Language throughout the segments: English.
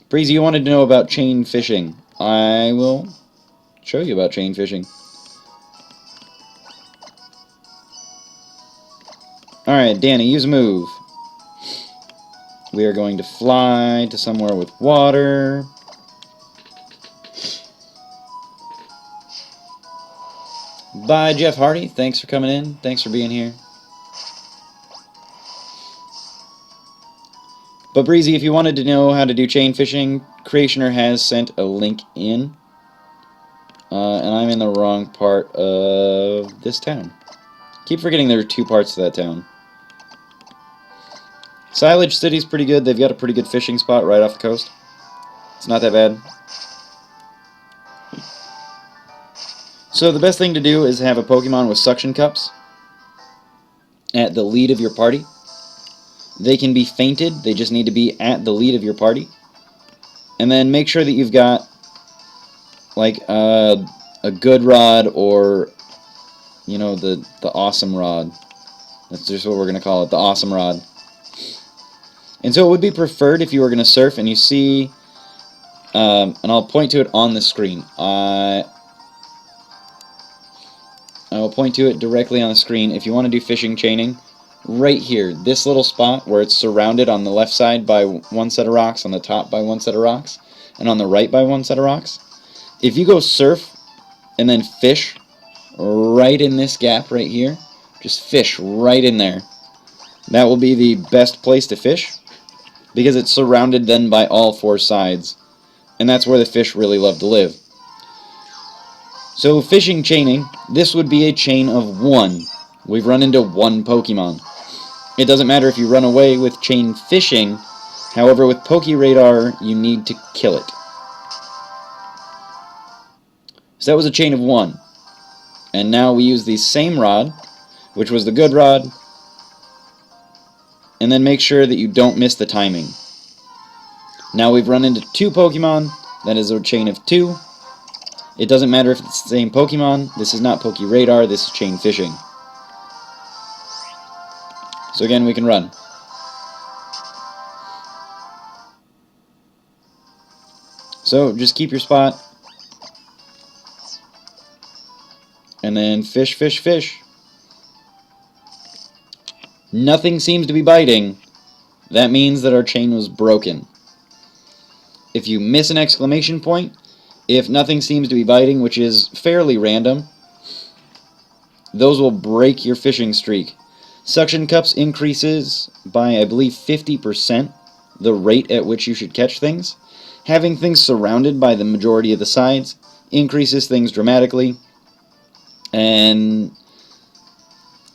Breezy, you wanted to know about chain fishing. I will show you about chain fishing. Alright, Danny, use a move. We are going to fly to somewhere with water. Bye, Jeff Hardy. Thanks for coming in. Thanks for being here. But Breezy, if you wanted to know how to do chain fishing, Creationer has sent a link in. And I'm in the wrong part of this town. Keep forgetting there are two parts to that town. Silage City's pretty good. They've got a pretty good fishing spot right off the coast. It's not that bad. So the best thing to do is have a Pokemon with suction cups at the lead of your party. They can be fainted. They just need to be at the lead of your party. And then make sure that you've got like a good rod, or you know, the awesome rod. That's just what we're going to call it, the awesome rod. And so it would be preferred if you were going to surf and you see, and I'll point to it on the screen. I will point to it directly on the screen. If you want to do fishing chaining, right here, this little spot where it's surrounded on the left side by one set of rocks, on the top by one set of rocks, and on the right by one set of rocks. If you go surf and then fish right in this gap right here, just fish right in there. That will be the best place to fish, because it's surrounded then by all four sides, and that's where the fish really love to live. So fishing chaining, this would be a chain of one. We've run into one Pokemon. It doesn't matter if you run away with chain fishing, however with PokeRadar you need to kill it. So that was a chain of one. And now we use the same rod, which was the good rod, and then make sure that you don't miss the timing. Now we've run into two Pokemon. That is a chain of two. It doesn't matter if it's the same Pokemon. This is not PokeRadar, this is chain fishing. So again, we can run. So just keep your spot. And then fish, fish, fish. Nothing seems to be biting. That means that our chain was broken. If you miss an exclamation point, if nothing seems to be biting, which is fairly random, those will break your fishing streak. Suction cups increases by, I believe, 50% the rate at which you should catch things. Having things surrounded by the majority of the sides increases things dramatically. And,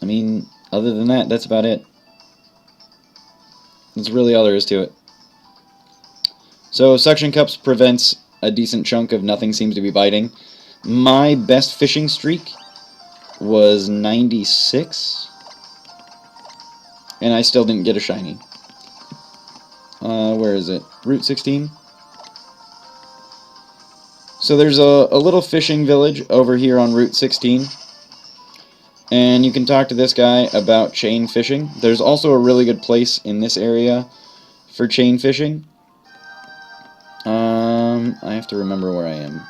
I mean, other than that, that's about it. That's really all there is to it. So suction cups prevents a decent chunk of nothing seems to be biting. My best fishing streak was 96, and I still didn't get a shiny. Where is it? Route 16? So there's a little fishing village over here on Route 16, and you can talk to this guy about chain fishing. There's also a really good place in this area for chain fishing. I have to remember where I am.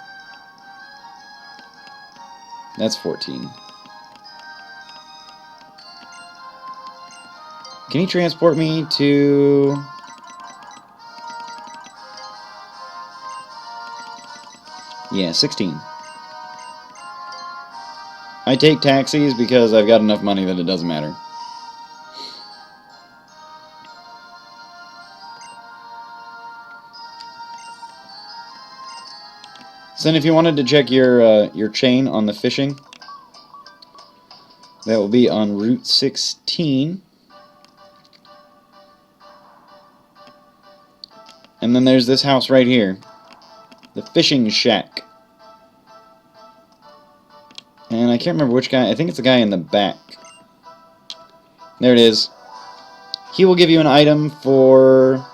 That's 14. Can you transport me to... Yeah, 16. I take taxis because I've got enough money that it doesn't matter. So then if you wanted to check your chain on the fishing, that will be on Route 16. And then there's this house right here, the Fishing Shack. And I can't remember which guy, I think it's the guy in the back. There it is. He will give you an item for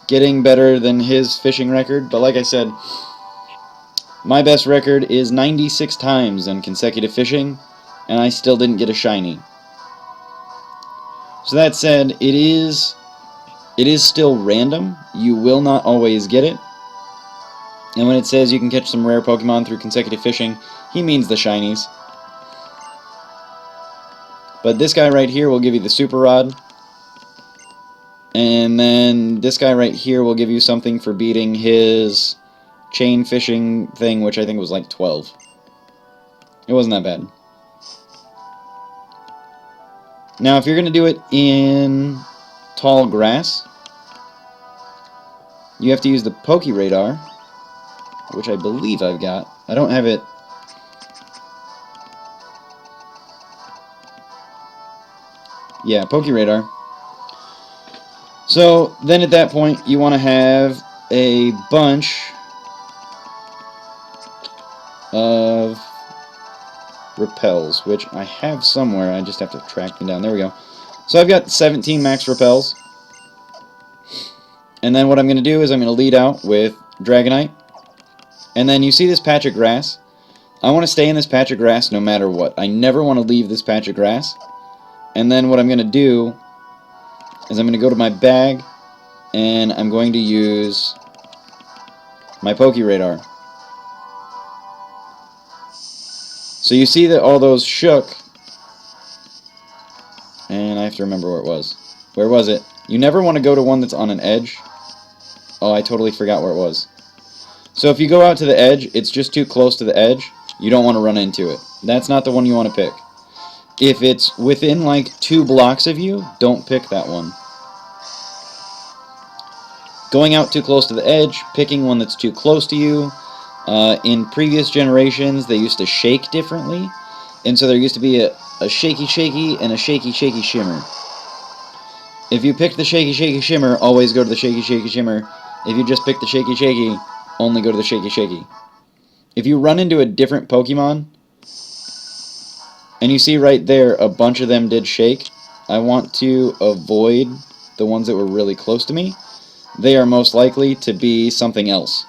getting better than his fishing record, but like I said, my best record is 96 times in consecutive fishing, and I still didn't get a shiny. So that said, it is It is still random. You will not always get it. And when it says you can catch some rare Pokemon through consecutive fishing, he means the shinies. But this guy right here will give you the Super Rod. And then this guy right here will give you something for beating his chain fishing thing, which I think was like 12. It wasn't that bad. Now, if you're going to do it in tall grass, you have to use the Pokeradar, which I believe I've got. I don't have it. Yeah, Pokeradar. So, then at that point, you want to have a bunch of repels, which I have somewhere. I just have to track them down. There we go. So I've got 17 max repels. And then what I'm going to do is I'm going to lead out with Dragonite. And then you see this patch of grass. I want to stay in this patch of grass no matter what. I never want to leave this patch of grass. And then what I'm going to do is I'm going to go to my bag and I'm going to use my Pokeradar. So you see that all those shook, and I have to remember where it was. Where was it? You never want to go to one that's on an edge. Oh, I totally forgot where it was. So if you go out to the edge, it's just too close to the edge. You don't want to run into it. That's not the one you want to pick. If it's within like 2 blocks of you, don't pick that one. Going out too close to the edge, picking one that's too close to you. In previous generations, they used to shake differently, and so there used to be a shaky shaky and a shaky shaky shimmer. If you pick the shaky shaky shimmer, always go to the shaky shaky shimmer. If you just pick the shaky shaky, only go to the shaky shaky. If you run into a different Pokemon, and you see right there a bunch of them did shake, I want to avoid the ones that were really close to me. They are most likely to be something else.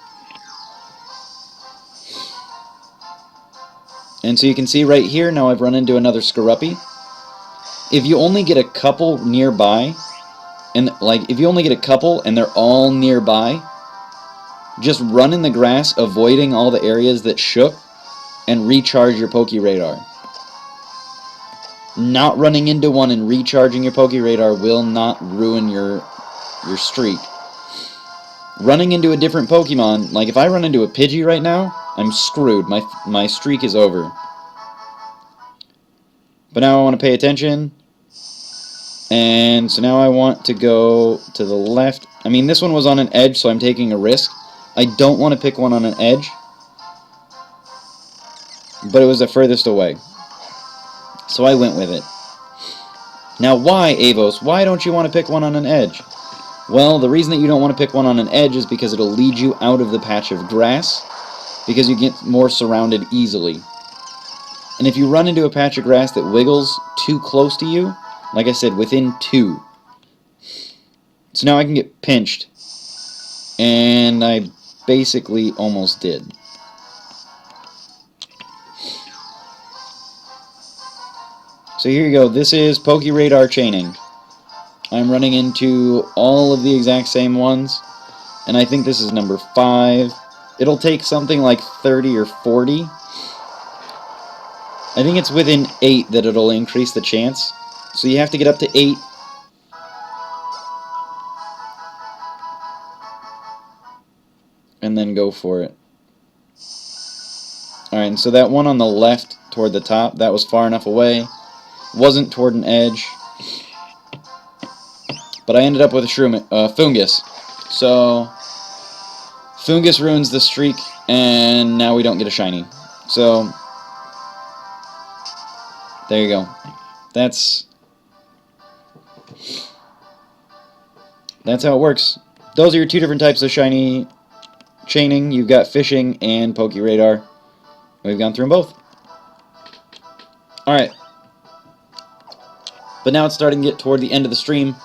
And so you can see right here, now I've run into another Skorupi. If you only get a couple nearby, and like if you only get a couple and they're all nearby, just run in the grass, avoiding all the areas that shook, and recharge your Pokeradar. Not running into one and recharging your Pokeradar will not ruin your streak. Running into a different Pokemon, like if I run into a Pidgey right now, I'm screwed. My streak is over. But now I want to pay attention. And so now I want to go to the left. I mean, this one was on an edge, so I'm taking a risk. I don't want to pick one on an edge. But it was the furthest away. So I went with it. Now why, Avos? Why don't you want to pick one on an edge? Well, the reason that you don't want to pick one on an edge is because it'll lead you out of the patch of grass, because you get more surrounded easily. And if you run into a patch of grass that wiggles too close to you, like I said, within 2. So now I can get pinched, and I basically almost did. So here you go, this is Pokeradar chaining. I'm running into all of the exact same ones, and I think this is number 5. It'll take something like 30 or 40. I think it's within 8 that it'll increase the chance. So you have to get up to 8. And then go for it. Alright, and so that one on the left toward the top, that was far enough away. Wasn't toward an edge. But I ended up with a Foongus. So, Foongus ruins the streak, and now we don't get a shiny. So, there you go. That's how it works. Those are your 2 different types of shiny chaining. You've got fishing and Pokeradar. We've gone through them both. Alright. But now it's starting to get toward the end of the stream.